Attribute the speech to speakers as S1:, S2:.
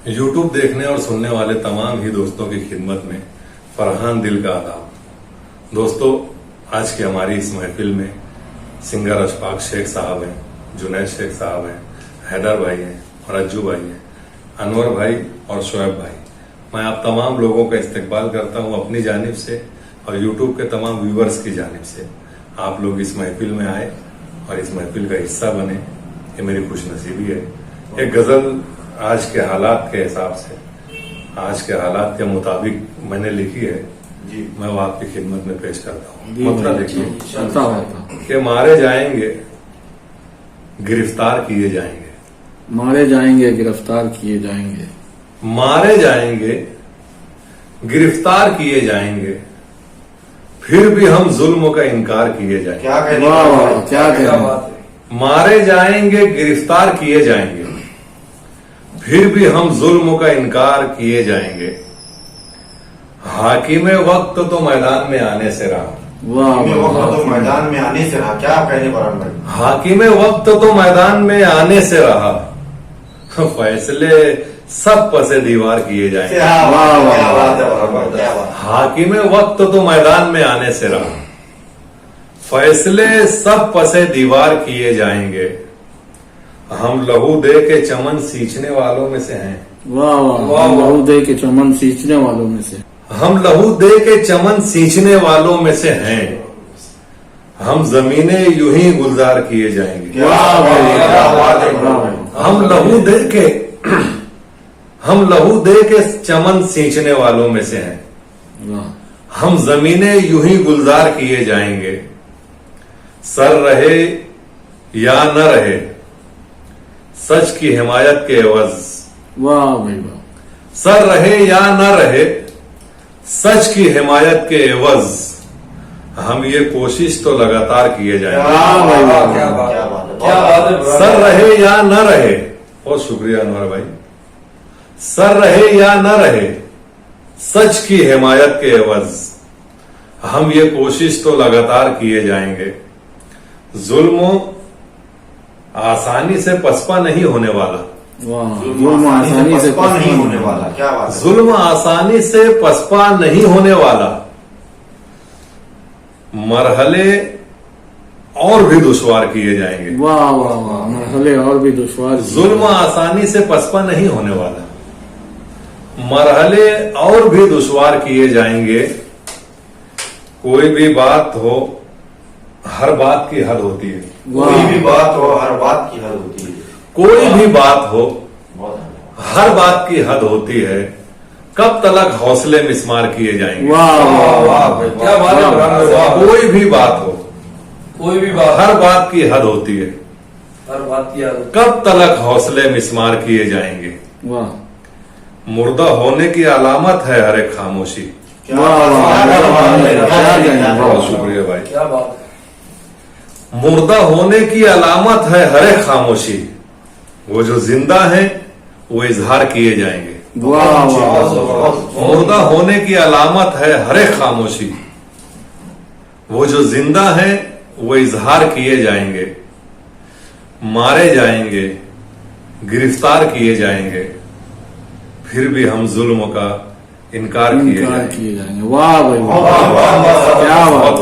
S1: YouTube देखने और सुनने वाले तमाम ही दोस्तों की खिदमत में फरहान दिल का आदाब। दोस्तों, आज की हमारी इस महफिल में सिंगर अशफाक शेख साहब हैं, जुनैद शेख साहब हैं, हैदर भाई हैं और अज्जू भाई हैं, अनवर भाई और शोएब भाई। मैं आप तमाम लोगों का इस्तकबाल करता हूं अपनी जानिब से और YouTube के तमाम व्यूवर्स की जानिब से। आप लोग इस महफिल में आए और इस महफिल का हिस्सा बने, ये मेरी खुशनसीबी है। एक गजल आज के हालात के हिसाब से, आज के हालात के मुताबिक मैंने लिखी है जी, मैं वो आपकी खिदमत में पेश करता हूँ। मतलब देखिए कि मारे जाएंगे गिरफ्तार किए जाएंगे,
S2: मारे जाएंगे गिरफ्तार किए जाएंगे,
S1: मारे जाएंगे गिरफ्तार किए जाएंगे, फिर भी हम जुल्म का इनकार किए जाएंगे।
S2: क्या कहने वाह, क्या कहने,
S1: मारे जाएंगे गिरफ्तार किए जाएंगे, फिर भी हम जुल्म का इनकार किए जाएंगे। हाकिमे वक्त तो मैदान में आने से रहा,
S3: तो मैदान में आने से रहा। क्या कहने वाला भाई?
S1: हाकिमे वक्त तो मैदान में आने से रहा, फैसले सब पसे दीवार किए जाएंगे। हाकिमे वक्त तो मैदान में आने से रहा, फैसले सब पसे दीवार किए जाएंगे। हम लहू दे के चमन सींचने वालों में से हैं।
S2: वाह वाह, लहू दे के चमन सींचने वालों में से,
S1: हम लहू दे के चमन सींचने वालों में से हैं। हम जमीनें यूं ही गुलजार किए जाएंगे। हम लहू दे के हम लहू दे के चमन सींचने वालों में से हैं। हम जमीनें यूं ही गुलजार किए जाएंगे। सर रहे या न रहे सच की हिमायत के एवज।
S2: वाह भाई वाह,
S1: सर रहे या न रहे सच की हिमायत के एवज, हम ये कोशिश तो लगातार किए जाएंगे।
S3: क्या बात है।
S1: सर रहे या न रहे, बहुत शुक्रिया अनवर भाई। सर रहे या न रहे सच की हिमायत के एवज, हम ये कोशिश तो लगातार किए जाएंगे। जुल्म आसानी से पसपा नहीं होने वाला।
S2: जुल्म आसानी से
S3: पसपा नहीं होने वाला। क्या बात है।
S1: जुल्म आसानी से पसपा नहीं होने वाला, मरहले और भी दुश्वार किए जाएंगे।
S2: वाह वाह वाह, मरहले और भी दुश्वार।
S1: जुल्म आसानी से पसपा नहीं होने वाला, मरहले और भी दुश्वार किए जाएंगे। कोई भी बात हो हर बात की हद होती है।
S3: कोई भी बात हो हर बात की हद होती है।
S1: कोई भी बात हो हर बात की हद होती है। कब तलक हौसले मिसमार किए जाएंगे।
S2: वाह वाह,
S4: क्या बात है।
S1: कोई भी बात हो,
S4: कोई भी बात
S1: हर बात की हद होती है।
S4: हर बात की आदत।
S1: कब तलक हौसले मिसमार किए जाएंगे।
S2: वाह,
S1: मुर्दा होने की अलामत है हर एक खामोशी। बहुत शुक्रिया भाई।
S4: क्या बात है।
S1: मुर्दा होने की अलामत है हर एक खामोशी, वो जो जिंदा है वो इजहार किए जाएंगे।
S2: वाह वाह,
S1: मुर्दा होने की अलामत है हर एक खामोशी, वो जो जिंदा है वो इजहार किए जाएंगे। मारे जाएंगे गिरफ्तार किए जाएंगे, फिर भी हम जुल्म का इनकार किए जाएंगे।
S2: वाह भाई वाह, क्या बात।